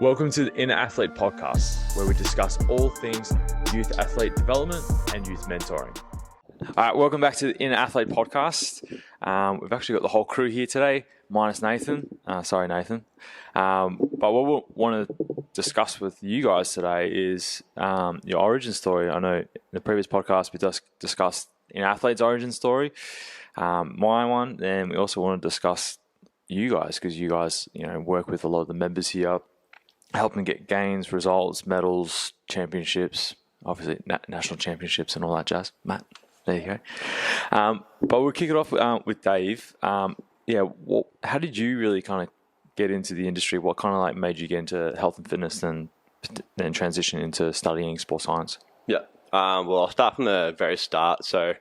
Welcome to the Inner Athlete podcast, where we discuss all things youth athlete development and youth mentoring. All right, welcome back to the Inner Athlete podcast. We've actually got the whole crew here today, minus Nathan. Sorry, Nathan. But what we want to discuss with you guys today is your origin story. I know in the previous podcast we just discussed Inner Athlete's origin story, my one, and we also want to discuss you guys because you guys, work with a lot of the members here, helping get gains, results, medals, championships, obviously national championships and all that jazz. Matt, there you go. But we'll kick it off with Dave. How did you really kind of get into the industry? What kind of made you get into health and fitness and then transition into studying sports science? Yeah. I'll start from the very start. So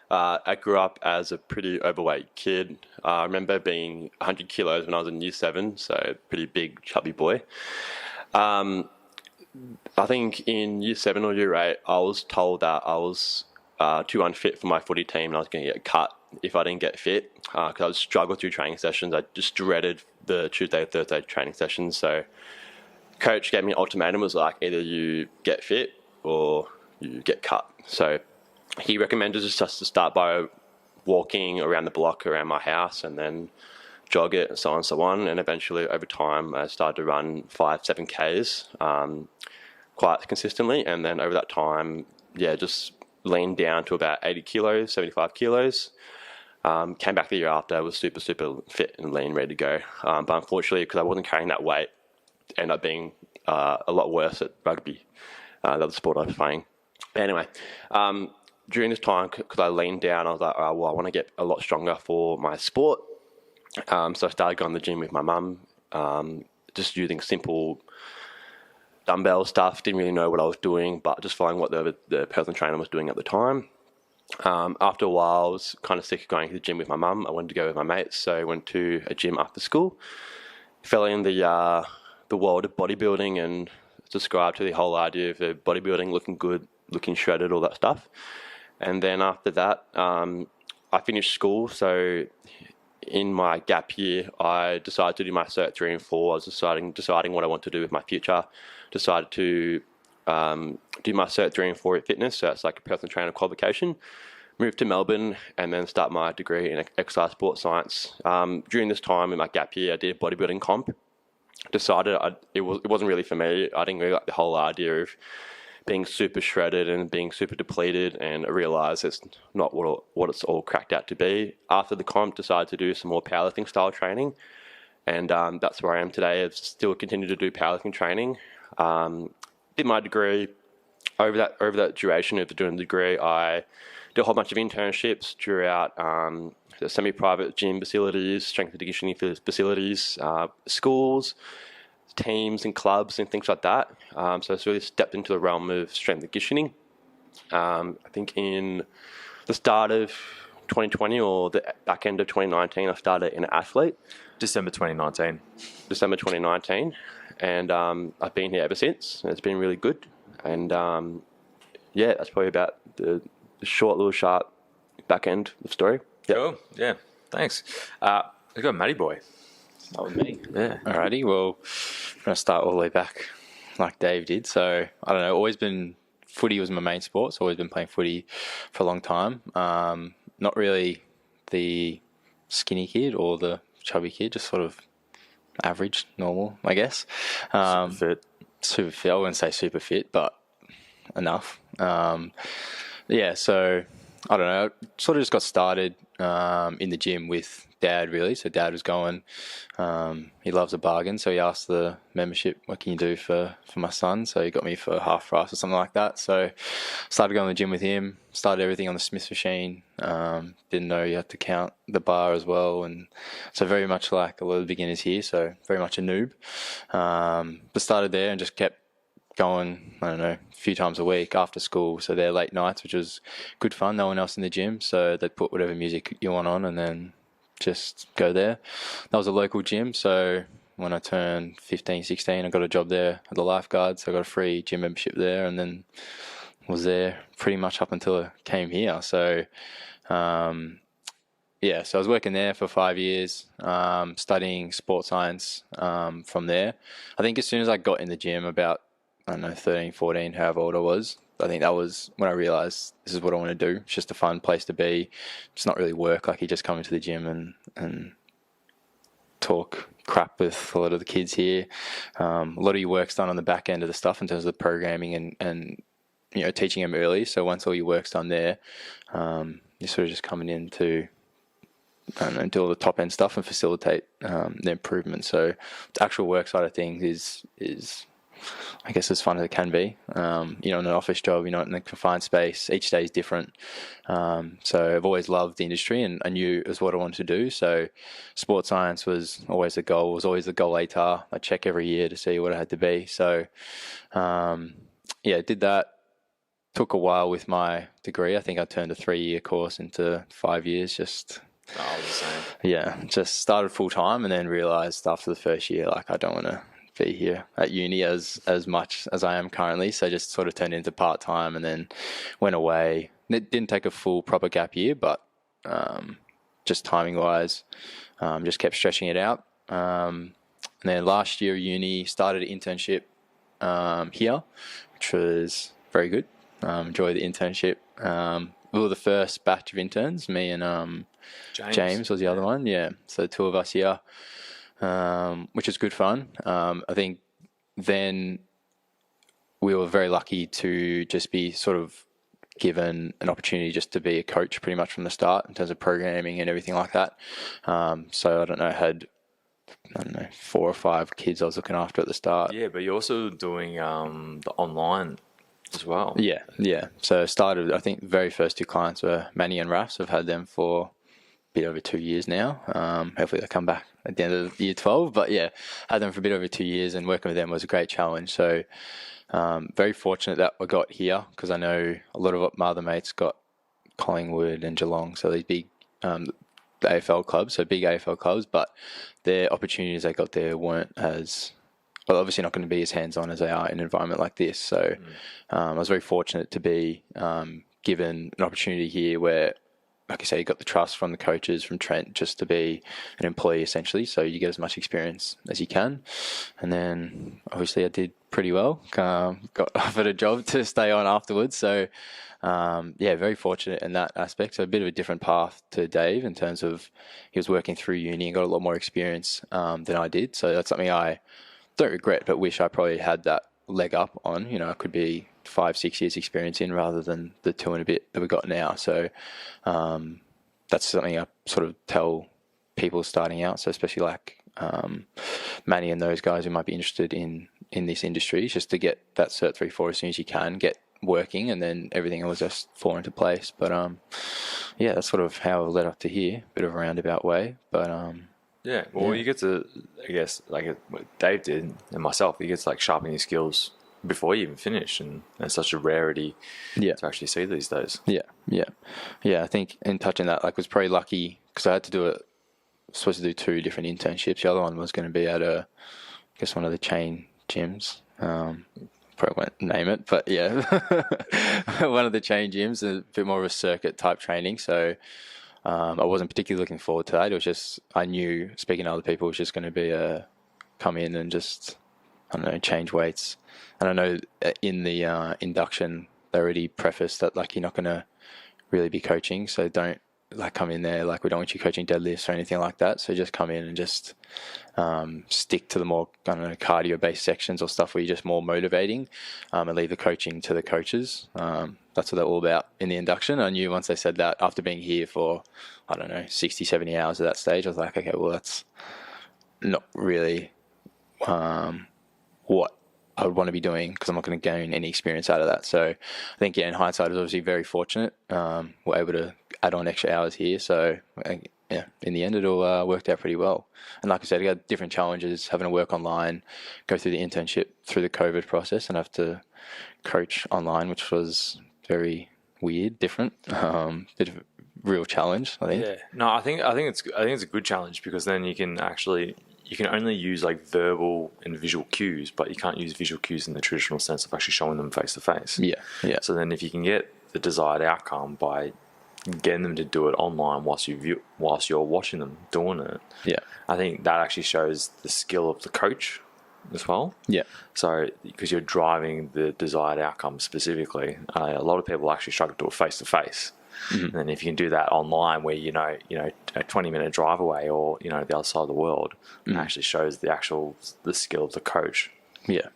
I grew up as a pretty overweight kid. I remember being 100 kilos when I was in year 7, so a pretty big, chubby boy. I think in year 7 or year 8, I was told that I was too unfit for my footy team and I was going to get cut if I didn't get fit because I would struggle through training sessions. I just dreaded the Tuesday, Thursday training sessions. So coach gave me an ultimatum, was like, either you get fit or you get cut. So he recommended just to start by walking around the block around my house and then jog it and so on and so on. And eventually over time I started to run 5-7 Ks quite consistently. And then over that time, just leaned down to about 80 kilos, 75 kilos. Came back the year after, I was super, super fit and lean, ready to go. But unfortunately, because I wasn't carrying that weight, it ended up being a lot worse at rugby, the other sport I was playing. Anyway, during this time, because I leaned down, I was like, I want to get a lot stronger for my sport. So I started going to the gym with my mum, just using simple dumbbell stuff. Didn't really know what I was doing, but just following what the personal trainer was doing at the time. After a while, I was kind of sick of going to the gym with my mum. I wanted to go with my mates, so I went to a gym after school. Fell in the world of bodybuilding and subscribed to the whole idea of the bodybuilding, looking good, looking shredded, all that stuff. And then after that, I finished school. So in my gap year, I decided to do my Cert 3 and 4. I was deciding what I want to do with my future. Decided to do my Cert 3 and 4 at fitness. So that's like a personal trainer qualification. Moved to Melbourne and then start my degree in exercise sports science. During this time in my gap year, I did a bodybuilding comp. Decided it wasn't really for me. I didn't really like the whole idea of being super shredded and being super depleted, and I realised it's not what it's all cracked out to be. After the comp, decided to do some more powerlifting style training, and that's where I am today. I've still continued to do powerlifting training. Did my degree. Over that duration of doing the degree, I did a whole bunch of internships throughout the semi-private gym facilities, strength and conditioning facilities, schools, teams and clubs and things like that. So it's really stepped into the realm of strength and conditioning. I think in the start of 2020 or the back end of 2019, I started in Inner Athlete. December 2019. And I've been here ever since. And it's been really good. And that's probably about the short, little, sharp back end of the story. Yep. Cool. Yeah. Thanks. We've got Matty Boy. That was me. Yeah. Alrighty. Well, I'm going to start all the way back like Dave did. So, I don't know, footy was my main sport. So always been playing footy for a long time. Not really the skinny kid or the chubby kid, just sort of average, normal, I guess. Super fit. I wouldn't say super fit, but enough. So I don't know, sort of just got started in the gym with Dad, really. So Dad was going, he loves a bargain, so he asked the membership, what can you do for my son? So he got me for half price or something like that. So started going to the gym with him, started everything on the Smith machine. Didn't know you had to count the bar as well, and so very much like a lot of the beginners here, so very much a noob. But started there and just kept going, I don't know, a few times a week after school. So they're late nights, which was good fun. No one else in the gym, so they'd put whatever music you want on and then just go there. That was a local gym, so when I turned 15, 16, I got a job there at the lifeguard, so I got a free gym membership there, and then was there pretty much up until I came here. So yeah, so I was working there for 5 years, studying sports science from there. I think as soon as I got in the gym about, I don't know, 13, 14, however old I was, I think that was when I realised this is what I want to do. It's just a fun place to be. It's not really work. Like, you just come into the gym and talk crap with a lot of the kids here. A lot of your work's done on the back end of the stuff in terms of the programming and teaching them early. So once all your work's done there, you're sort of just coming in to, I don't know, do all the top end stuff and facilitate the improvement. So the actual work side of things is I guess as fun as it can be. In an office job, you're not in a confined space. Each day is different. So I've always loved the industry, and I knew it was what I wanted to do. So sports science was always the goal. It was always the goal ATAR. I check every year to see what I had to be. So did that. Took a while with my degree. I think I turned a 3-year course into 5 years. Just started full time, and then realised after the first year, like, I don't want to be here at uni as much as I am currently. So just sort of turned into part time, and then went away. It didn't take a full proper gap year, but just timing wise, just kept stretching it out. And then last year uni started an internship here, which was very good. Enjoyed the internship. We were the first batch of interns. Me and James was the other one. Yeah, so the two of us here, which was good fun. I think then we were very lucky to just be sort of given an opportunity just to be a coach pretty much from the start in terms of programming and everything like that. So I had 4 or 5 kids I was looking after at the start. Yeah, but you're also doing the online as well. Yeah. So I started, I think the very first 2 clients were Manny and Rafs. I've had them for a bit over 2 years now. Hopefully they come back at the end of year 12. But yeah, had them for a bit over 2 years, and working with them was a great challenge. So very fortunate that I got here, because I know a lot of my other mates got Collingwood and Geelong, so these big the AFL clubs, so big AFL clubs, but their opportunities they got there weren't as, well, obviously not going to be as hands-on as they are in an environment like this. So I was very fortunate to be given an opportunity here where, like I say, you got the trust from the coaches, from Trent, just to be an employee essentially. So you get as much experience as you can. And then obviously I did pretty well. Got offered a job to stay on afterwards. So very fortunate in that aspect. So a bit of a different path to Dave in terms of he was working through uni and got a lot more experience than I did. So that's something I don't regret, but wish I probably had that leg up on. I could be 5-6 years experience in rather than the 2 and a bit that we got now. So that's something I sort of tell people starting out. So especially like Manny and those guys who might be interested in this industry, just to get that Cert 3-4 as soon as you can, get working, and then everything will just fall into place. But that's sort of how I led up to here, bit of a roundabout way. But you get to, I guess, like what Dave did and myself, you get to like sharpen your skills before you even finish, and it's such a rarity to actually see these days. I think in touching that, like, was pretty lucky because I had to do it. Supposed to do 2 different internships. The other one was going to be at one of the chain gyms. Probably won't name it, but yeah, one of the chain gyms, a bit more of a circuit type training. So I wasn't particularly looking forward to that. It was just, I knew, speaking to other people, it was just going to be come in and just, I don't know, change weights. And I know in the induction, they already prefaced that, like, you're not going to really be coaching. So don't, like, come in there, like, we don't want you coaching deadlifts or anything like that. So just come in and just stick to the more, I don't know, cardio-based sections or stuff where you're just more motivating, and leave the coaching to the coaches. That's what they're all about in the induction. I knew once they said that, after being here for, I don't know, 60, 70 hours at that stage, I was like, okay, well, that's not really what I would want to be doing, because I'm not going to gain any experience out of that. So I think, in hindsight, I was obviously very fortunate. We're able to add on extra hours here. So in the end, it all worked out pretty well. And like I said, I got different challenges, having to work online, go through the internship through the COVID process, and have to coach online, which was very weird, different, bit of a real challenge, I think. Yeah, no, I think it's a good challenge, because then you can only use like verbal and visual cues, but you can't use visual cues in the traditional sense of actually showing them face to face. Yeah. So then if you can get the desired outcome by getting them to do it online whilst you're watching them doing it. Yeah. I think that actually shows the skill of the coach as well. Yeah. So because you're driving the desired outcome specifically, a lot of people actually struggle to do it face to face. And if you can do that online, where you know a 20-minute drive away, or the other side of the world, it actually shows the skill of the coach. Yeah.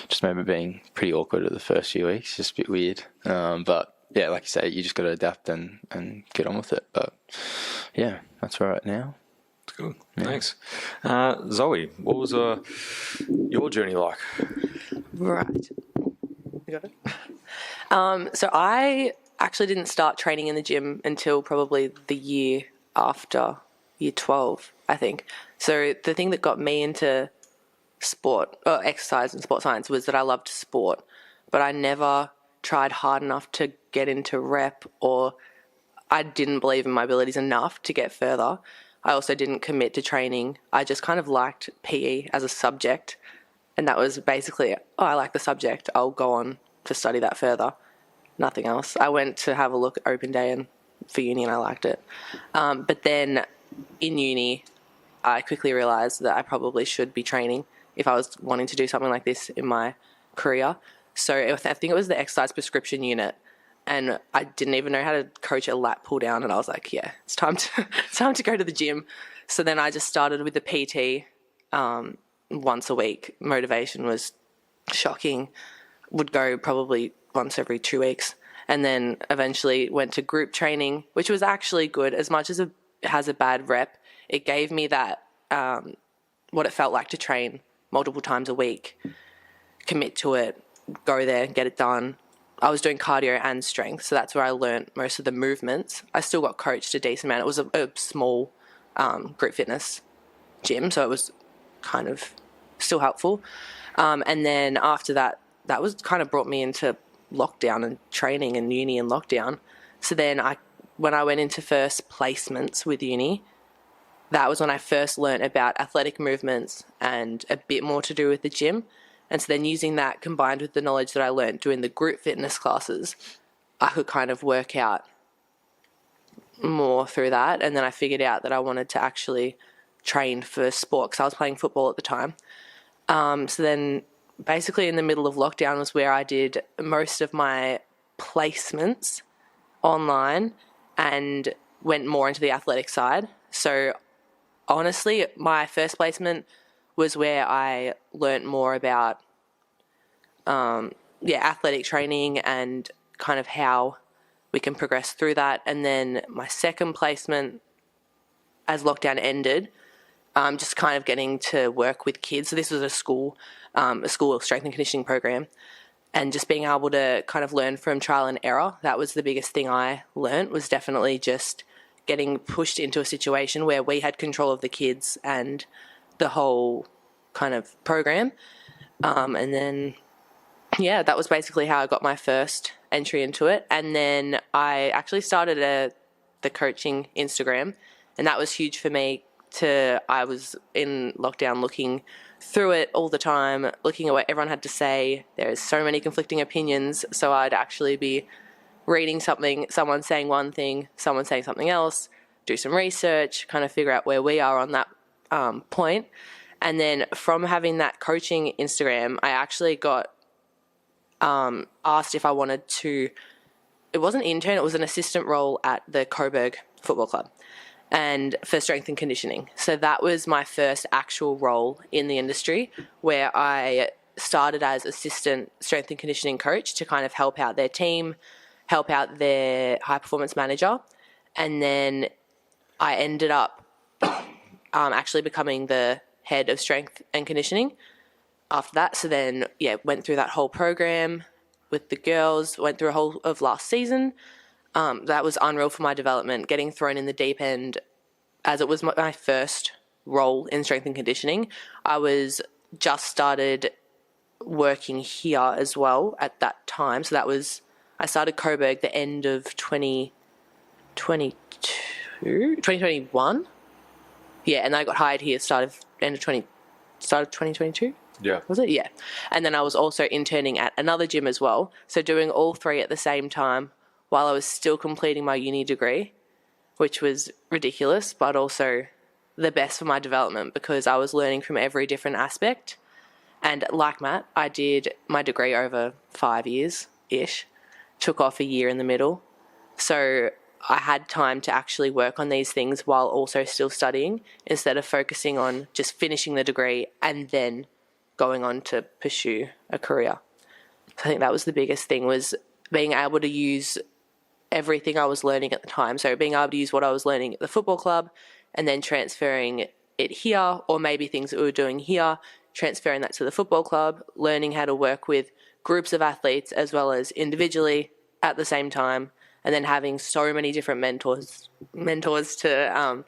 Just remember being pretty awkward at the first few weeks, just a bit weird. But yeah, like you say, you just got to adapt and get on with it. But yeah, that's where we're at now. Good. Yeah. Thanks. Zoe, what was your journey like? Right. You got it? So I actually didn't start training in the gym until probably the year after year 12, I think. So the thing that got me into sport, or exercise and sport science, was that I loved sport, but I never tried hard enough to get into rep, or I didn't believe in my abilities enough to get further. I also didn't commit to training. I just kind of liked PE as a subject, and that was basically, I like the subject, I'll go on to study that further. Nothing else. I went to have a look at open day and for uni, and I liked it. But then in uni, I quickly realised that I probably should be training if I was wanting to do something like this in my career. So I think it was the exercise prescription unit, and I didn't even know how to coach a lat pull down, and I was like, yeah, it's time to go to the gym. So then I just started with the PT once a week. Motivation was shocking. Would go probably once every 2 weeks, and then eventually went to group training, which was actually good. As much as it has a bad rep, it gave me that what it felt like to train multiple times a week, commit to it, go there, get it done. I was doing cardio and strength, so that's where I learnt most of the movements. I still got coached a decent amount. It was a small group fitness gym, so it was kind of still helpful. And then after that, that was kind of brought me into lockdown and training and uni and lockdown. So then when I went into first placements with uni, that was when I first learnt about athletic movements and a bit more to do with the gym. And so then using that combined with the knowledge that I learnt doing the group fitness classes, I could kind of work out more through that. And then I figured out that I wanted to actually train for sport, because I was playing football at the time. So then basically in the middle of lockdown was where I did most of my placements online and went more into the athletic side. So honestly, my first placement was where I learnt more about athletic training and kind of how we can progress through that. And then my second placement, as lockdown ended, just kind of getting to work with kids. So this was a school strength and conditioning program, and just being able to kind of learn from trial and error. That was the biggest thing I learnt, was definitely just getting pushed into a situation where we had control of the kids and the whole kind of program. And then, yeah, that was basically how I got my first entry into it. And then I actually started the coaching Instagram, and that was huge for me. I was in lockdown looking through it all the time, looking at what everyone had to say. There's so many conflicting opinions, so I'd actually be reading something, someone saying one thing, someone saying something else, do some research, kind of figure out where we are on that point. And then from having that coaching Instagram, I actually got asked if I wanted to, it wasn't intern, it was an assistant role at the Coburg Football Club, and for strength and conditioning. So that was my first actual role in the industry, where I started as assistant strength and conditioning coach to kind of help out their team, help out their high performance manager. And then I ended up actually becoming the head of strength and conditioning after that. So then, went through that whole program with the girls, went through a whole of last season. That was unreal for my development, getting thrown in the deep end, as it was my first role in strength and conditioning. I was just started working here as well at that time. So I started Coburg the end of 2021. Yeah, and I got hired here started 2022. Yeah. Was it? Yeah. And then I was also interning at another gym as well. So doing all three at the same time while I was still completing my uni degree, which was ridiculous, but also the best for my development because I was learning from every different aspect. And like Matt, I did my degree over 5 years-ish, took off a year in the middle. So I had time to actually work on these things while also still studying instead of focusing on just finishing the degree and then going on to pursue a career. So I think that was the biggest thing, was being able to use everything I was learning at the time. So being able to use what I was learning at the football club and then transferring it here, or maybe things that we were doing here, transferring that to the football club, learning how to work with groups of athletes as well as individually at the same time, and then having so many different mentors to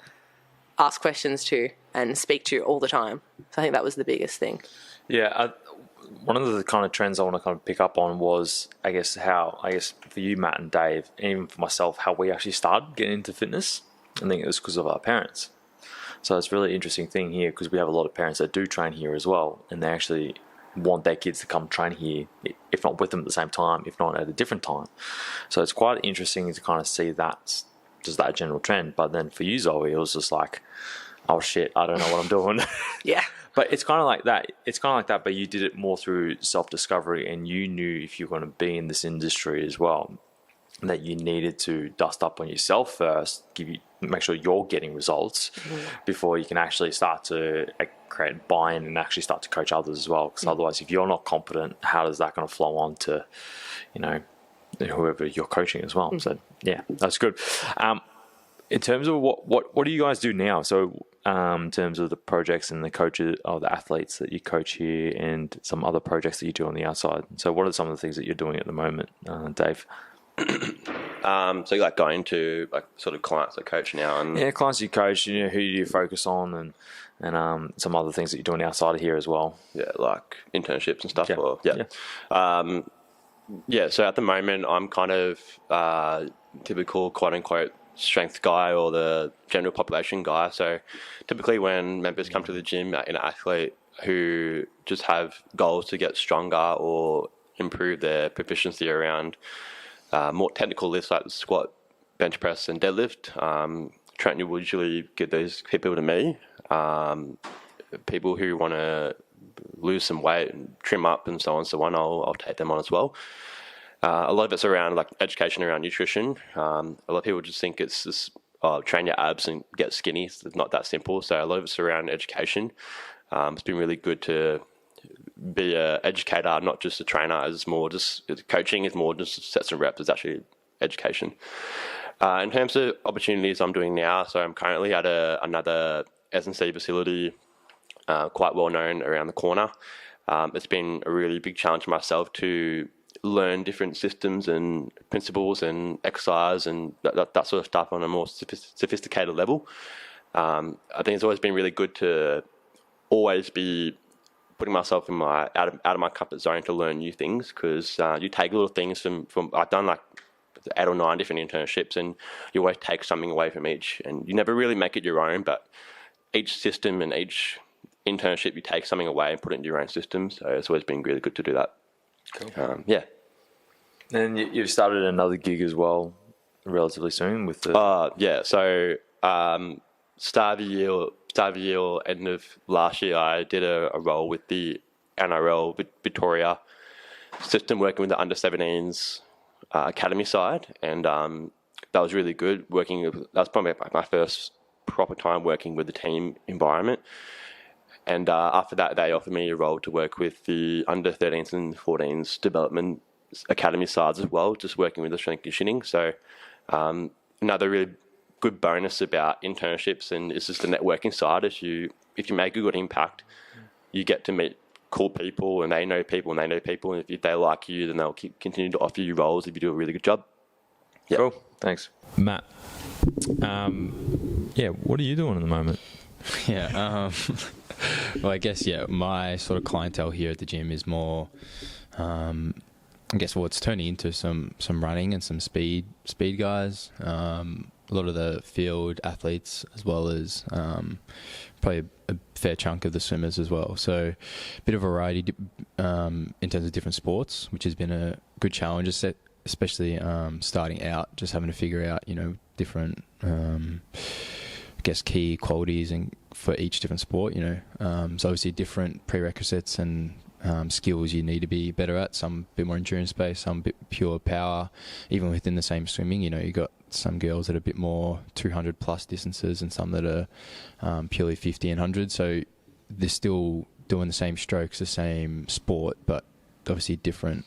ask questions to and speak to all the time. So I think that was the biggest thing. Yeah, one of the kind of trends I want to kind of pick up on was, I guess for you, Matt and Dave, and even for myself, how we actually started getting into fitness. I think it was because of our parents. So it's a really interesting thing here because we have a lot of parents that do train here as well, and they actually want their kids to come train here, if not with them at the same time, if not at a different time. So it's quite interesting to kind of see that, just that general trend. But then for you, Zoe, it was just like, oh shit, I don't know what I'm doing. Yeah. But it's kind of like that. It's kind of like that, but you did it more through self-discovery, and you knew if you're going to be in this industry as well, that you needed to dust up on yourself first, make sure you're getting results before you can actually start to create buy-in and actually start to coach others as well. Because otherwise, if you're not confident, how is that going to flow on to, whoever you're coaching as well? So yeah, that's good. In terms of what do you guys do now? So in terms of the projects and the coaches or the athletes that you coach here, and some other projects that you do on the outside. So what are some of the things that you're doing at the moment, Dave? So like going to like sort of clients I coach now, and clients you coach, who do you focus on, and some other things that you're doing outside of here as well. Yeah, like internships and stuff. So at the moment I'm kind of typical quote unquote strength guy, or the general population guy. So typically when members come to the gym in an athlete who just have goals to get stronger or improve their proficiency around more technical lifts like squat, bench press, and deadlift. Trent will usually give those people to me. People who want to lose some weight and trim up and so on and so on, I'll take them on as well. A lot of it's around like education around nutrition. A lot of people just think it's just train your abs and get skinny. It's not that simple. So a lot of it's around education. It's been really good to be an educator, not just a trainer. It's more just coaching is more just sets and reps. It's actually education. In terms of opportunities I'm doing now, so I'm currently at another S&C facility, quite well known around the corner. It's been a really big challenge for myself to learn different systems and principles and exercise and that sort of stuff on a more sophisticated level. I think it's always been really good to always be putting myself in out of my comfort zone to learn new things, because you take little things from I've done like 8 or 9 different internships, and you always take something away from each, and you never really make it your own, but each system and each internship you take something away and put it into your own system. So it's always been really good to do that. Cool. And you've started another gig as well relatively soon with the So start of the year or end of last year, I did a role with the NRL Victoria system, working with the under-17s academy side, and that was really good. That was probably my first proper time working with the team environment. And after that, they offered me a role to work with the under-13s and 14s development academy sides as well, just working with the strength conditioning. So another really good bonus about internships, and it's just the networking side. If you make a good impact, you get to meet cool people, and they know people, and if they like you, then they'll continue to offer you roles if you do a really good job. Yeah. Cool. Thanks. Matt, what are you doing at the moment? Well, I guess, my sort of clientele here at the gym is more, it's turning into some running and some speed guys. A lot of the field athletes, as well as probably a fair chunk of the swimmers as well. So a bit of variety in terms of different sports, which has been a good challenge, especially starting out, just having to figure out, different, I guess, key qualities and for each different sport, so obviously different prerequisites and skills you need to be better at. Some a bit more endurance based, some a bit pure power. Even within the same swimming, you got some girls that are a bit more 200 plus distances and some that are purely 50 and 100. So they're still doing the same strokes, the same sport, but obviously different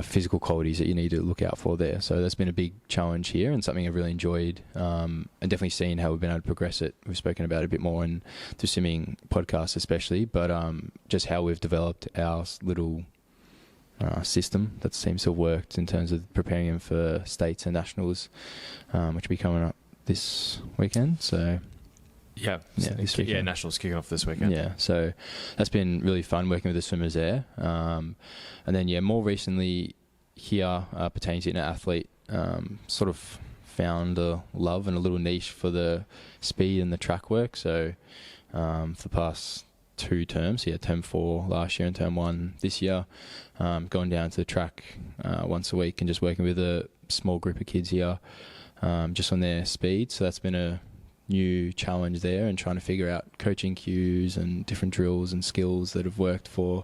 physical qualities that you need to look out for there. So that's been a big challenge here and something I've really enjoyed, and definitely seen how we've been able to progress it. We've spoken about it a bit more in the swimming podcast especially, but just how we've developed our little system that seems to have worked in terms of preparing them for states and nationals, which will be coming up this weekend. So this weekend. Nationals kicking off this weekend. Yeah, so that's been really fun working with the swimmers there. And then, more recently here, pertaining to Inner Athlete, sort of found a love and a little niche for the speed and the track work. So for the past 2 terms, term 4 last year and term 1 this year, going down to the track once a week and just working with a small group of kids here just on their speed. So that's been a new challenge there, and trying to figure out coaching cues and different drills and skills that have worked for.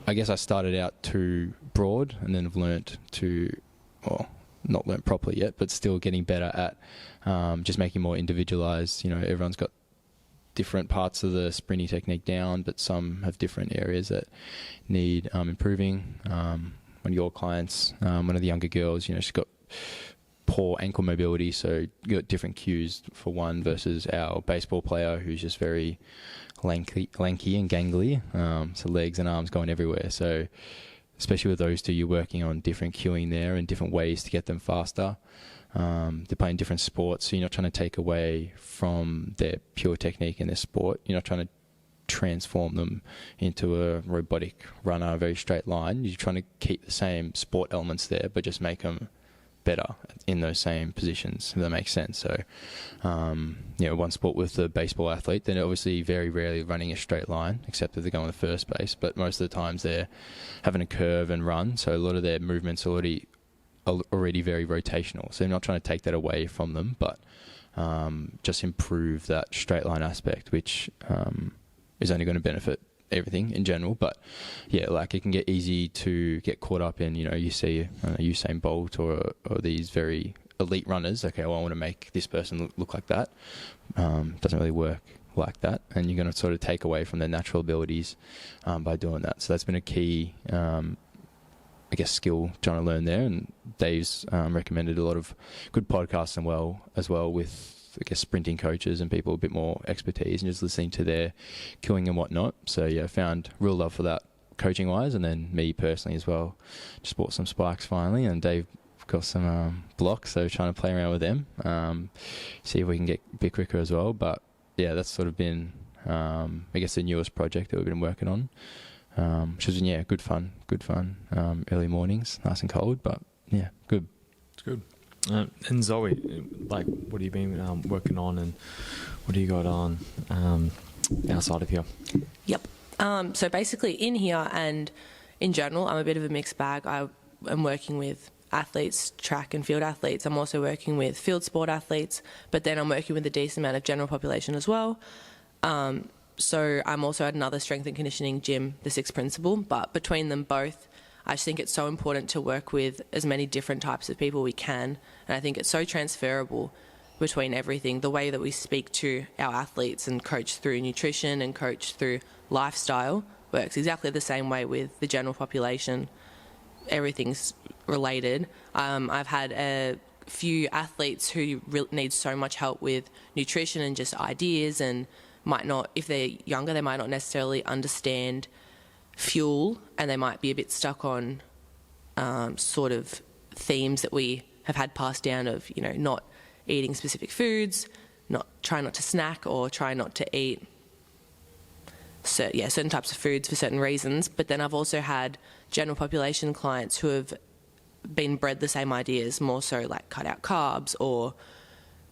I guess I started out too broad and then have learnt to, not learnt properly yet, but still getting better at just making more individualised. Everyone's got different parts of the sprinting technique down, but some have different areas that need improving. One of your clients, one of the younger girls, she's got poor ankle mobility, so you got different cues for one versus our baseball player who's just very lanky and gangly, so legs and arms going everywhere. So especially with those two, you're working on different cueing there and different ways to get them faster. They're playing different sports, so you're not trying to take away from their pure technique in their sport. You're not trying to transform them into a robotic runner, a very straight line. You're trying to keep the same sport elements there, but just make them better in those same positions, if that makes sense. So, one sport with the baseball athlete, then obviously very rarely running a straight line, except if they're going to first base. But most of the times they're having a curve and run, so a lot of their movements are already very rotational. So I'm not trying to take that away from them, but just improve that straight line aspect, which is only going to benefit everything in general. But it can get easy to get caught up in, you see Usain Bolt or these very elite runners. Okay, well, I want to make this person look like that. Doesn't really work like that, and you're going to sort of take away from their natural abilities by doing that. So that's been a key skill trying to learn there, and Dave's recommended a lot of good podcasts as well with sprinting coaches and people with a bit more expertise, and just listening to their cueing and whatnot. So I found real love for that coaching wise, and then me personally as well, just bought some spikes finally, and Dave got some blocks, so trying to play around with them, see if we can get a bit quicker as well. But that's sort of been the newest project that we've been working on, which has been good fun. Early mornings, nice and cold, but good. It's good. And Zoe, what have you been working on, and what do you got on outside of here? Yep. So basically in here and in general, I'm a bit of a mixed bag. I am working with athletes, track and field athletes. I'm also working with field sport athletes, but then I'm working with a decent amount of general population as well. So I'm also at another strength and conditioning gym, the Sixth Principle, but between them both, I just think it's so important to work with as many different types of people we can. And I think it's so transferable between everything. The way that we speak to our athletes and coach through nutrition and coach through lifestyle works exactly the same way with the general population. Everything's related. I've had a few athletes who need so much help with nutrition and just ideas, and might not, if they're younger, they might not necessarily understand fuel, and they might be a bit stuck on sort of themes that we have had passed down of, not eating specific foods, try not to snack, or try not to eat certain types of foods for certain reasons. But then I've also had general population clients who have been bred the same ideas, more so like cut out carbs or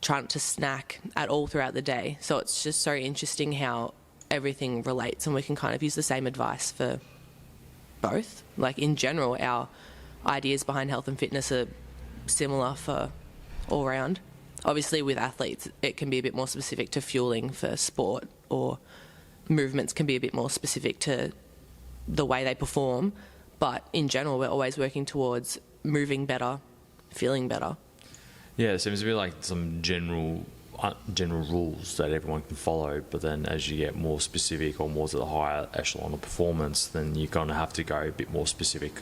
try not to snack at all throughout the day. So it's just so interesting how everything relates, and we can kind of use the same advice for both. Like in general, our ideas behind health and fitness are similar for all round. Obviously with athletes it can be a bit more specific to fueling for sport, or movements can be a bit more specific to the way they perform, but in general we're always working towards moving better, feeling better. Yeah, it seems to be like some general rules that everyone can follow, but then as you get more specific or more to the higher echelon of performance, then you're going to have to go a bit more specific,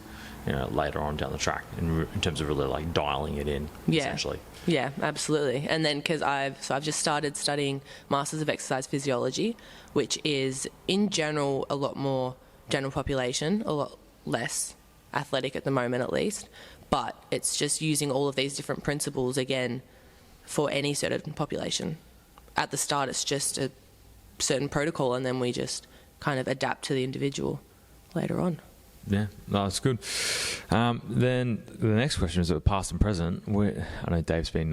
later on down the track in terms of really like dialing it in, essentially. Yeah, absolutely. And then because I've just started studying Masters of Exercise Physiology, which is in general a lot more general population, a lot less athletic at the moment at least, but it's just using all of these different principles again for any certain population. At the start it's just a certain protocol, and then we just kind of adapt to the individual later on. Yeah, no, that's good. Then the next question is about past and present. I know Dave's been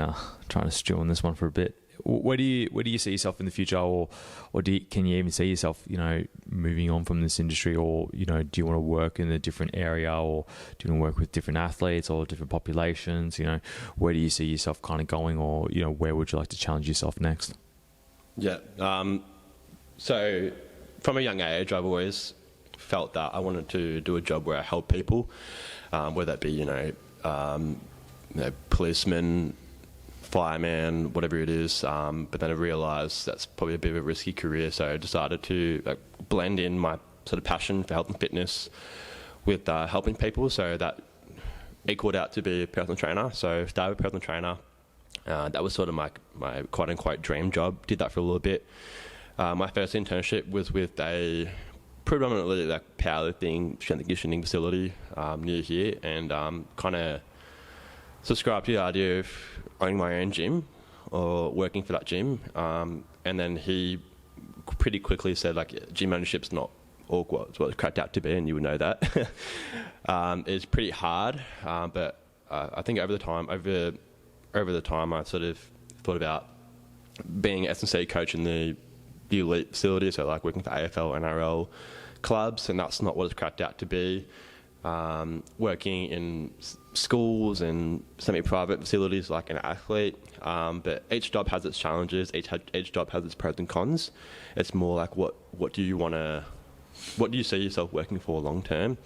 trying to stew on this one for a bit. Where do you see yourself in the future, or can you even see yourself, moving on from this industry, or do you want to work in a different area, or do you want to work with different athletes or different populations? Where do you see yourself kind of going, or where would you like to challenge yourself next? Yeah. So from a young age, I've always felt that I wanted to do a job where I help people, whether that be policeman, fireman, whatever it is. But then I realised that's probably a bit of a risky career, so I decided to blend in my sort of passion for health and fitness with helping people. So that equaled out to be a personal trainer. So I started with personal trainer. That was sort of my quote unquote dream job. Did that for a little bit. My first internship was with a predominantly powerlifting, strength and conditioning facility near here, and kind of subscribed to the idea of owning my own gym or working for that gym. And then he pretty quickly said, gym ownership's not all what it's cracked out to be, and you would know that. It's pretty hard, but I think over the time I sort of thought about being an S&C coach in the elite facility, so working for AFL, NRL clubs, and that's not what it's cracked out to be. Working in schools and semi-private facilities like an athlete, but each job has its challenges. Each job has its pros and cons. It's more like what do you see yourself working for long term?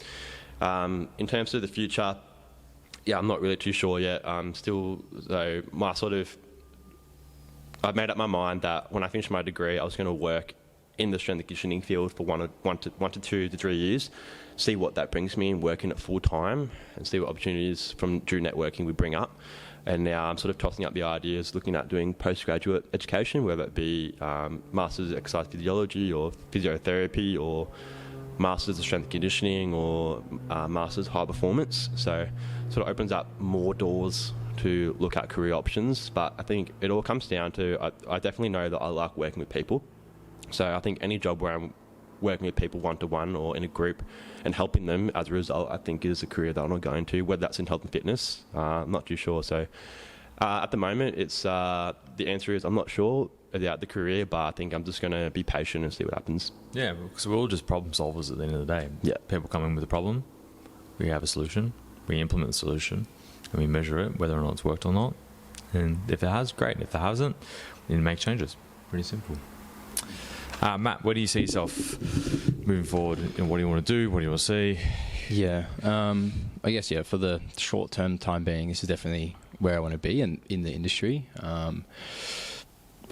In terms of the future, I'm not really too sure yet. I've made up my mind that when I finish my degree, I was going to work in the strength and conditioning field for 1 to 2 to 3 years, see what that brings me, and work in it full time, and see what opportunities from during networking we bring up. And now I'm sort of tossing up the ideas, looking at doing postgraduate education, whether it be Masters of Exercise Physiology or Physiotherapy, or Masters of Strength and Conditioning, or Masters of High Performance. So it sort of opens up more doors to look at career options. But I think it all comes down to, I definitely know that I like working with people. So I think any job where I'm working with people one-to-one or in a group and helping them as a result, I think is a career that I'm not going to, whether that's in health and fitness. I'm not too sure. So at the moment, it's the answer is I'm not sure about the career, but I think I'm just going to be patient and see what happens. Yeah, because we're all just problem solvers at the end of the day. Yeah. People come in with a problem, we have a solution, we implement the solution, and we measure it, whether or not it's worked or not. And if it has, great. If it hasn't, we need to make changes. Pretty simple. Matt, where do you see yourself moving forward? And what do you want to do? What do you want to see? Yeah, I guess, for the short-term time being, this is definitely where I want to be in the industry.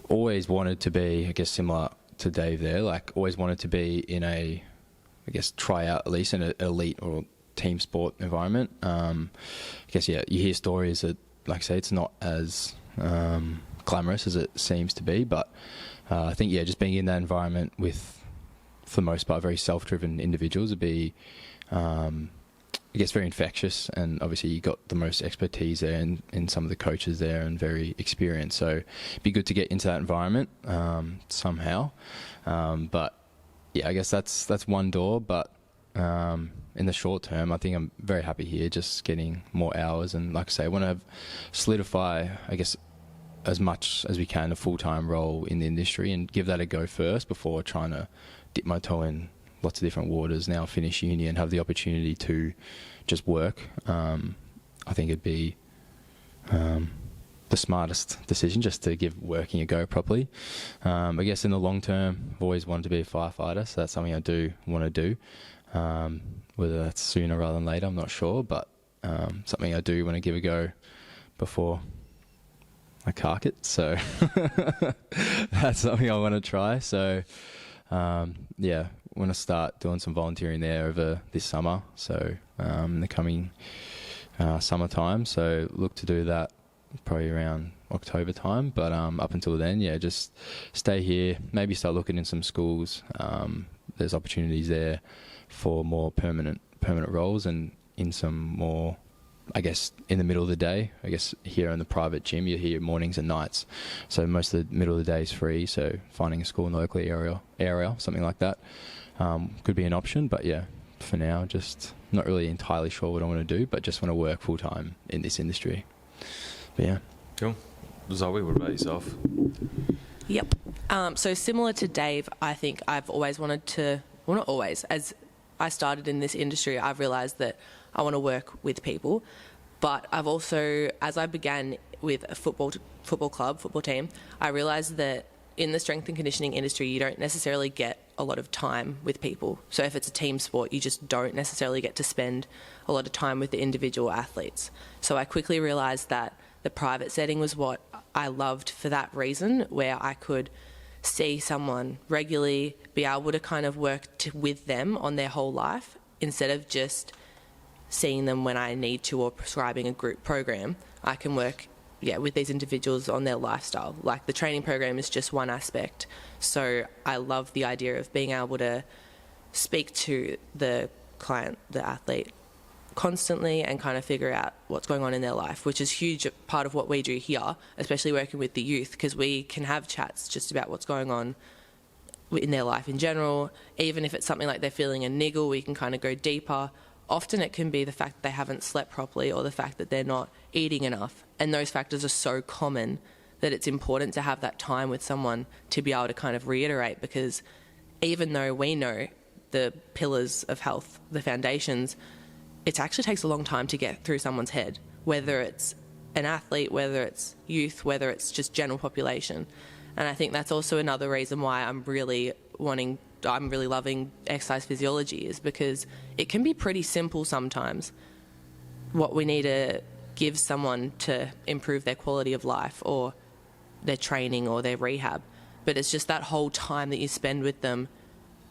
Always wanted to be, I guess, similar to Dave there, always wanted to be in a, I guess, tryout, at least in an elite or team sport environment. I guess, you hear stories that, like I say, it's not as glamorous as it seems to be, but I think, just being in that environment with, for the most part, very self-driven individuals would be, I guess, very infectious. And obviously you got the most expertise there in some of the coaches there, and very experienced. So it'd be good to get into that environment somehow. But I guess that's one door. But in the short term, I think I'm very happy here, just getting more hours. And like I say, I want to solidify, I guess, as much as we can, a full-time role in the industry, and give that a go first before trying to dip my toe in lots of different waters now, finish uni and have the opportunity to just work, I think it'd be the smartest decision just to give working a go properly. I guess in the long term, I've always wanted to be a firefighter, so that's something I do want to do. Whether that's sooner rather than later, I'm not sure, but something I do want to give a go before I cark it. So that's something I want to try. So yeah, I want to start doing some volunteering there over this summer. So in the coming summertime. So look to do that probably around October time. But up until then, yeah, just stay here. Maybe start looking in some schools. There's opportunities there for more permanent roles, and in some more, I guess, in the middle of the day. I guess here in the private gym, you're here mornings and nights. So most of the middle of the day is free. So finding a school in the local area, something like that, could be an option. But yeah, for now, just not really entirely sure what I want to do, but just want to work full time in this industry. But yeah. Cool. Zoe, what about yourself? Yep. So similar to Dave, I think I've always wanted to, well, not always, as I started in this industry, I've realised that I want to work with people. But I've also, as I began with a football team, I realised that in the strength and conditioning industry, you don't necessarily get a lot of time with people. So if it's a team sport, you just don't necessarily get to spend a lot of time with the individual athletes. So I quickly realised that the private setting was what I loved for that reason, where I could see someone regularly, be able to kind of work with them on their whole life instead of just seeing them when I need to or prescribing a group program. I can work with these individuals on their lifestyle. Like the training program is just one aspect. So I love the idea of being able to speak to the client, the athlete, constantly and kind of figure out what's going on in their life, which is a huge part of what we do here, especially working with the youth, because we can have chats just about what's going on in their life in general. Even if it's something like they're feeling a niggle, we can kind of go deeper. Often it can be the fact that they haven't slept properly or the fact that they're not eating enough. And those factors are so common that it's important to have that time with someone to be able to kind of reiterate, because even though we know the pillars of health, the foundations, it actually takes a long time to get through someone's head, whether it's an athlete, whether it's youth, whether it's just general population. And I think that's also another reason why I'm really loving exercise physiology, is because it can be pretty simple sometimes what we need to give someone to improve their quality of life or their training or their rehab. But it's just that whole time that you spend with them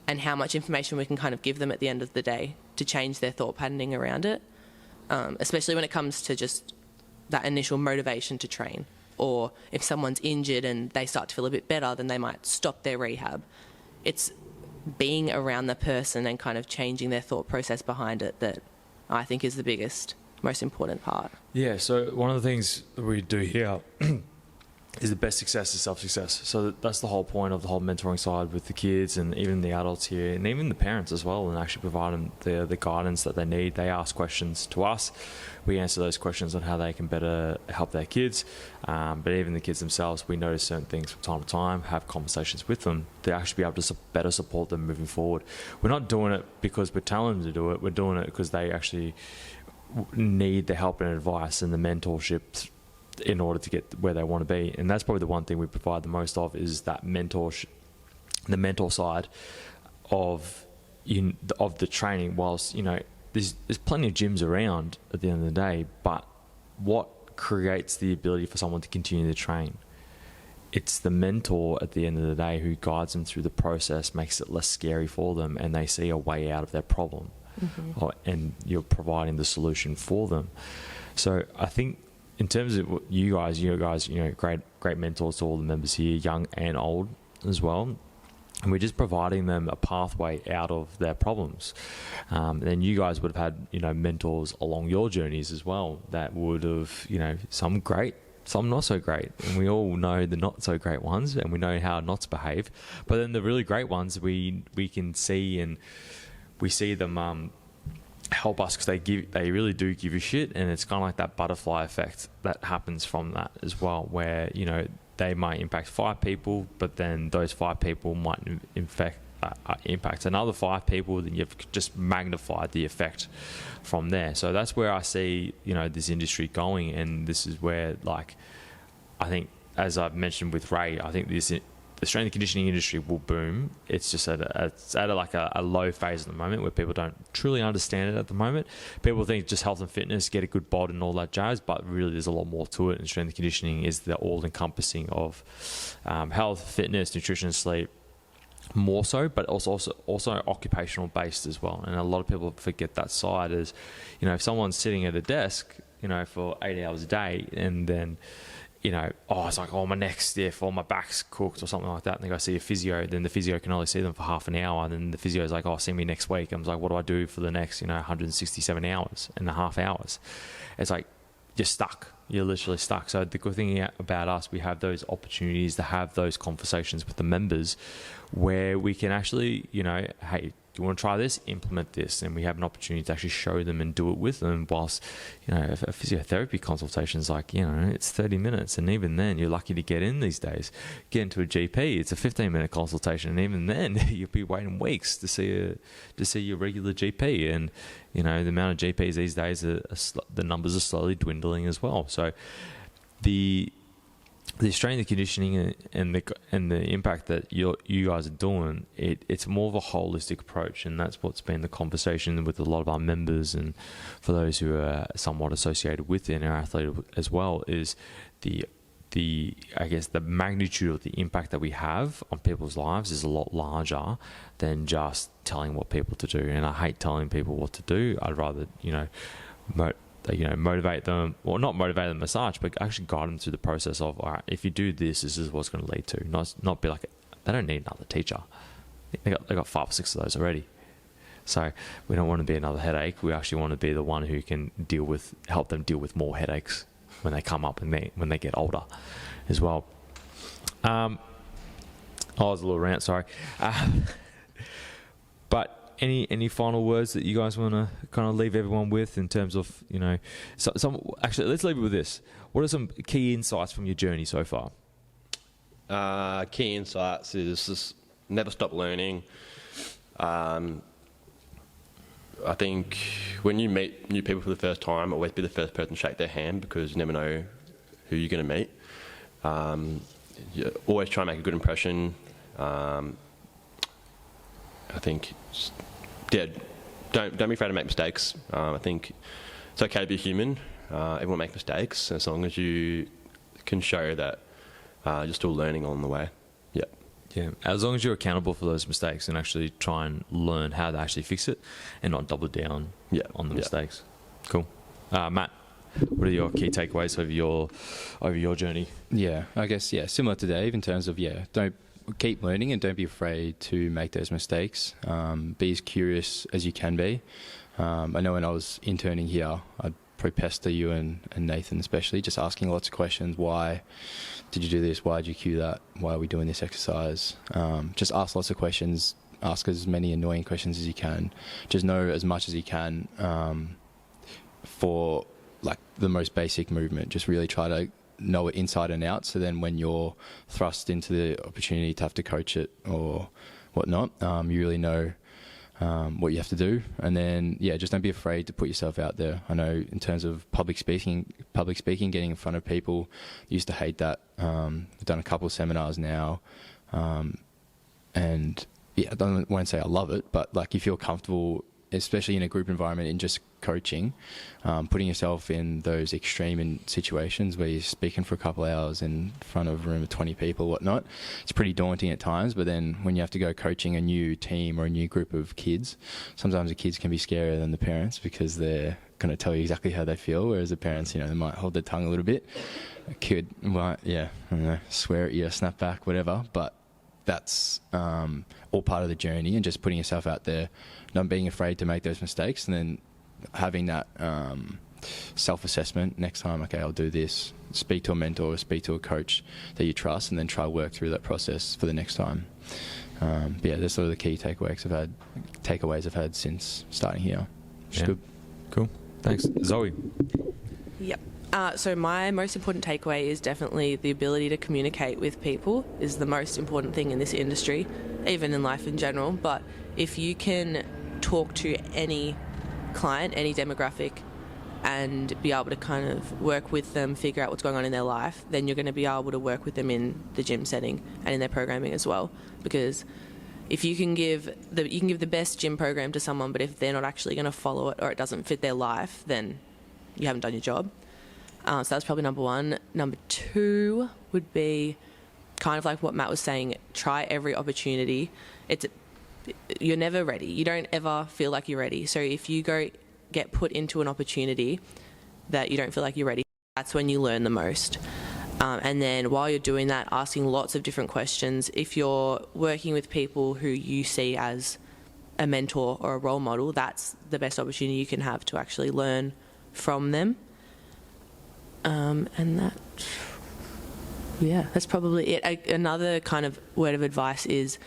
and how much information we can kind of give them at the end of the day to change their thought patterning around it, especially when it comes to just that initial motivation to train. Or if someone's injured and they start to feel a bit better, then they might stop their rehab. It's being around the person and kind of changing their thought process behind it that I think is the biggest, most important part. Yeah, so one of the things that we do here is the best success is self-success. So that's the whole point of the whole mentoring side with the kids and even the adults here and even the parents as well, and actually provide them the guidance that they need. They ask questions to us. We answer those questions on how they can better help their kids. But even the kids themselves, we notice certain things from time to time, have conversations with them to actually be able to better support them moving forward. We're not doing it because we're telling them to do it. We're doing it because they actually need the help and advice and the mentorship in order to get where they want to be. And that's probably the one thing we provide the most of, is that the mentor side of the training. Whilst there's plenty of gyms around at the end of the day, but what creates the ability for someone to continue to train? It's the mentor at the end of the day who guides them through the process, makes it less scary for them, and they see a way out of their problem. Mm-hmm. And you're providing the solution for them. So I think in terms of you guys, great mentors to all the members here, young and old as well. And we're just providing them a pathway out of their problems. And you guys would have had, mentors along your journeys as well that would have, some great, some not so great. And we all know the not so great ones, and we know how not to behave. But then the really great ones we can see, and we see them help us because they really do give a shit. And it's kind of like that butterfly effect that happens from that as well, where they might impact 5 people, but then those 5 people might impacts another 5 people, then you've just magnified the effect from there. So that's where I see, this industry going, and this is where, like, I think, as I've mentioned with Ray, I think the strength and conditioning industry will boom. It's just at a low phase at the moment where people don't truly understand it at the moment. People think just health and fitness, get a good bod and all that jazz, but really there's a lot more to it, and strength and conditioning is the all-encompassing of health, fitness, nutrition, sleep, more so, but also occupational based as well. And a lot of people forget that side is, if someone's sitting at a desk, for 8 hours a day, and then it's like, my neck's stiff or my back's cooked or something like that, and they go see a physio, then the physio can only see them for half an hour, and then the physio's like, see me next week. I'm like, what do I do for the next 167 hours and a half hours? It's like, you're stuck. You're literally stuck. So the good thing about us, we have those opportunities to have those conversations with the members where we can actually, hey, do you want to try this? Implement this. And we have an opportunity to actually show them and do it with them, whilst, a physiotherapy consultation is like, it's 30 minutes. And even then, you're lucky to get in these days. Get into a GP, it's a 15-minute consultation. And even then, you'll be waiting weeks to see your regular GP. And, the amount of GPs these days, the numbers are slowly dwindling as well. So the strength and conditioning and the impact that you guys are doing, it's more of a holistic approach, and that's what's been the conversation with a lot of our members, and for those who are somewhat associated with Inner Athlete as well, is the magnitude of the impact that we have on people's lives is a lot larger than just telling what people to do. And I hate telling people what to do. I'd rather motivate them, or not motivate them as such, but actually guide them through the process of, all right, if you do this, this is what's going to lead to. Not be like, they don't need another teacher. They got 5 or 6 of those already. So we don't want to be another headache. We actually want to be the one who can help them deal with more headaches when they come up and when they get older as well. I was a little rant, sorry. But any final words that you guys want to kind of leave everyone with in terms of, actually, let's leave it with this. What are some key insights from your journey so far? Key insights is just never stop learning. I think when you meet new people for the first time, always be the first person to shake their hand, because you never know who you're going to meet. You always try and make a good impression. I think, don't be afraid to make mistakes. I think it's okay to be human. Everyone makes mistakes, as long as you can show that you're still learning along the way. Yeah, as long as you're accountable for those mistakes and actually try and learn how to actually fix it and not double down on the mistakes. Cool. Matt, what are your key takeaways over your journey? Yeah, I guess, similar to Dave in terms of, don't keep learning and don't be afraid to make those mistakes. Be as curious as you can be. I know when I was interning here, I'd probably pester you and Nathan especially, just asking lots of questions. Why did you do this? Why did you cue that? Why are we doing this exercise? Just ask lots of questions. Ask as many annoying questions as you can. Just know as much as you can for like the most basic movement. Just really try to know it inside and out, so then when you're thrust into the opportunity to have to coach it or whatnot, you really know what you have to do. And then just don't be afraid to put yourself out there. I know in terms of public speaking, getting in front of people, I used to hate that. I've done a couple of seminars now, and I won't say I love it, but like you feel comfortable, especially in a group environment, in just coaching, putting yourself in those extreme situations where you're speaking for a couple of hours in front of a room of 20 people, whatnot. It's pretty daunting at times, but then when you have to go coaching a new team or a new group of kids, sometimes the kids can be scarier than the parents, because they're going to tell you exactly how they feel, whereas the parents, they might hold their tongue a little bit. A kid might, I don't know, swear at you, snap back, whatever, but that's all part of the journey, and just putting yourself out there, not being afraid to make those mistakes, and then having that self-assessment next time. Okay, I'll do this. Speak to a mentor, speak to a coach that you trust, and then try to work through that process for the next time. That's sort of the key takeaways I've had since starting here. Which is good. Cool. Thanks. Zoe. Yep. So my most important takeaway is definitely the ability to communicate with people is the most important thing in this industry. even in life in general, but if you can talk to any client, any demographic, and be able to kind of work with them, figure out what's going on in their life, then you're going to be able to work with them in the gym setting and in their programming as well. Because if you can give the best gym program to someone, but if they're not actually going to follow it or it doesn't fit their life, then you haven't done your job. So that's probably number one. Number two would be kind of like what Matt was saying, try every opportunity. You're never ready. You don't ever feel like you're ready. So if you get put into an opportunity that you don't feel like you're ready, that's when you learn the most. And then while you're doing that, asking lots of different questions. If you're working with people who you see as a mentor or a role model, that's the best opportunity you can have to actually learn from them. And that's probably it. Another kind of word of advice is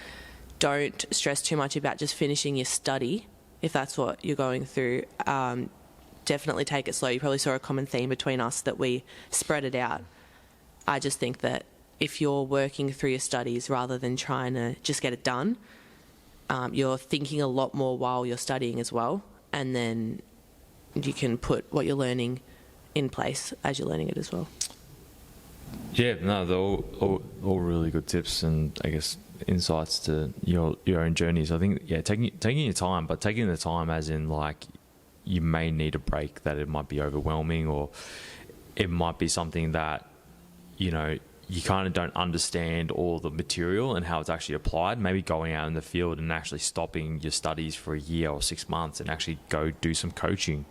don't stress too much about just finishing your study. If that's what you're going through, definitely take it slow. You probably saw a common theme between us that we spread it out. I just think that if you're working through your studies rather than trying to just get it done, you're thinking a lot more while you're studying as well, and then you can put what you're learning in place as you're learning it as well. Yeah, no, they're all really good tips and I guess insights to your own journeys. I think, taking your time, but taking the time as in like you may need a break, that it might be overwhelming, or it might be something that, you know, you kind of don't understand all the material and how it's actually applied. Maybe going out in the field and actually stopping your studies for a year or 6 months and actually go do some coaching,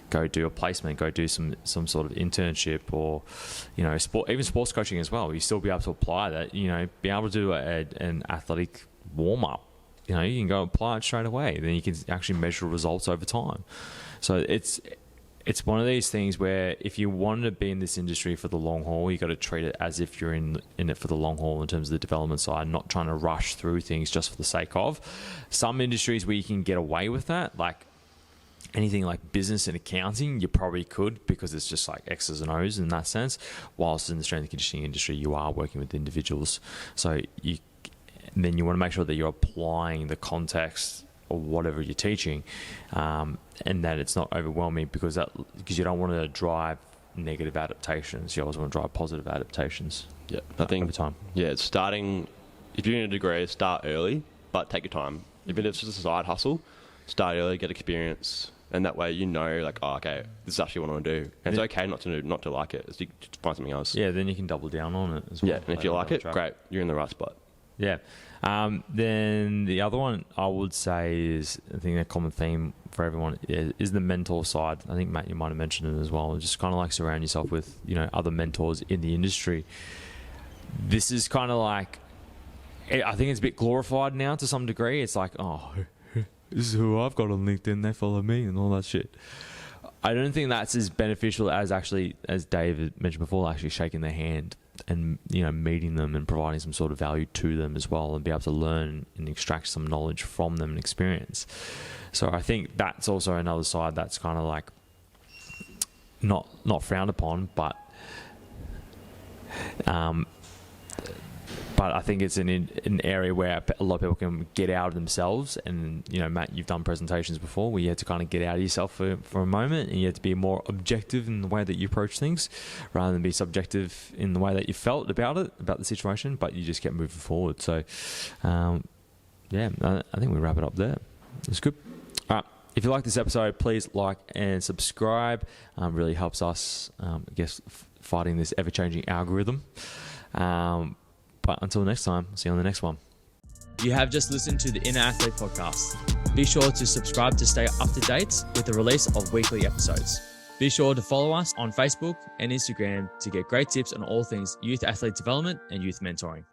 go do a placement, go do some sort of internship, or, you know, even sports coaching as well. You still be able to apply that, you know, be able to do an athletic warm up. You know, you can go apply it straight away. Then you can actually measure results over time. So it's one of these things where if you want to be in this industry for the long haul, you got to treat it as if you're in it for the long haul in terms of the development side, not trying to rush through things just for the sake of. Some industries where you can get away with that, like anything like business and accounting, you probably could, because it's just like X's and O's in that sense. Whilst in the strength and conditioning industry, you are working with individuals. So then you want to make sure that you're applying the context or whatever you're teaching, and that it's not overwhelming, because you don't want to drive negative adaptations. You always want to drive positive adaptations. Yeah, I think over time. Yeah, starting, if you're in a degree, start early, but take your time. Even if it's just a side hustle, start early, get experience, and that way you know, like, oh, okay, this is actually what I want to do. And it's okay not to like it. It's just find something else. Yeah, then you can double down on it as well. Yeah, and if you like it, great, you're in the right spot. Yeah. Then the other one I would say is, I think a common theme for everyone is the mentor side. I think, Matt, you might have mentioned it as well. Just kind of like surround yourself with, you know, other mentors in the industry. This is kind of like, I think it's a bit glorified now to some degree. It's like, oh, this is who I've got on LinkedIn. They follow me and all that shit. I don't think that's as beneficial as actually, as Dave mentioned before, actually shaking their hand and, you know, meeting them and providing some sort of value to them as well, and be able to learn and extract some knowledge from them and experience. So I think that's also another side that's kind of like not frowned upon, but I think it's an area where a lot of people can get out of themselves. And, you know, Matt, you've done presentations before where you had to kind of get out of yourself for a moment, and you had to be more objective in the way that you approach things rather than be subjective in the way that you felt about the situation, but you just kept moving forward. So, I think we wrap it up there. It's good. All right. If you like this episode, please like and subscribe. Really helps us, fighting this ever-changing algorithm. But until next time, see you on the next one. You have just listened to the Inner Athlete podcast. Be sure to subscribe to stay up to date with the release of weekly episodes. Be sure to follow us on Facebook and Instagram to get great tips on all things youth athlete development and youth mentoring.